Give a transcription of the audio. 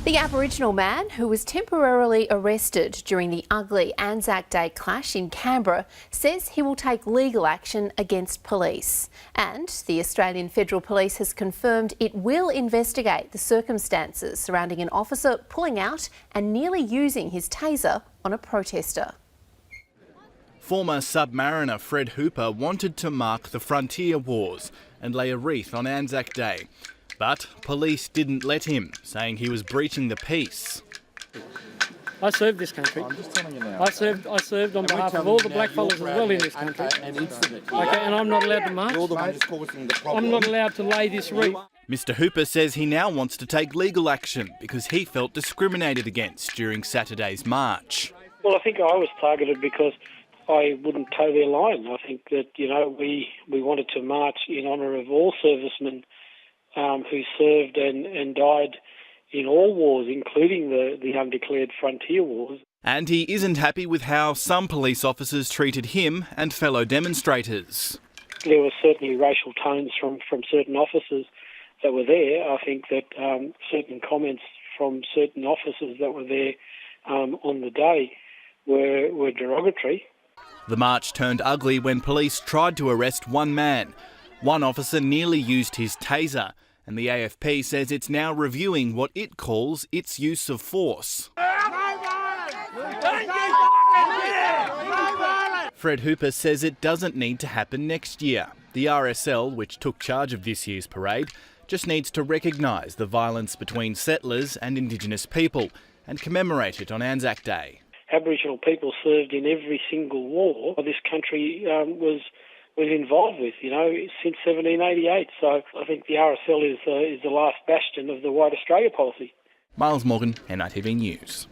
The Aboriginal man who was temporarily arrested during the ugly ANZAC Day clash in Canberra says he will take legal action against police. And the Australian Federal Police has confirmed it will investigate the circumstances surrounding an officer pulling out and nearly using his taser on a protester. Former submariner Fred Hooper wanted to mark the frontier wars and lay a wreath on ANZAC Day. But police didn't let him, saying he was breaching the peace. I served this country. I'm just telling you now. I served on behalf of all the blackfellas as well in this country. Okay, and I'm not allowed to march. You're the one who's causing the problem. I'm not allowed to lay this wreath. Mr Hooper says he now wants to take legal action because he felt discriminated against during Saturday's march. Well, I think I was targeted because I wouldn't toe their line. I think that, we wanted to march in honour of all servicemen who served and died in all wars, including the undeclared frontier wars. And he isn't happy with how some police officers treated him and fellow demonstrators. There were certainly racial tones from certain officers that were there. I think that certain comments from certain officers that were there on the day were derogatory. The march turned ugly when police tried to arrest one man. One officer nearly used his taser, and the AFP says it's now reviewing what it calls its use of force. Fred Hooper says it doesn't need to happen next year. The RSL, which took charge of this year's parade, just needs to recognise the violence between settlers and Indigenous people and commemorate it on ANZAC Day. Aboriginal people served in every single war this country was involved with, since 1788. So I think the RSL is the last bastion of the White Australia policy. Miles Morgan, NITV News.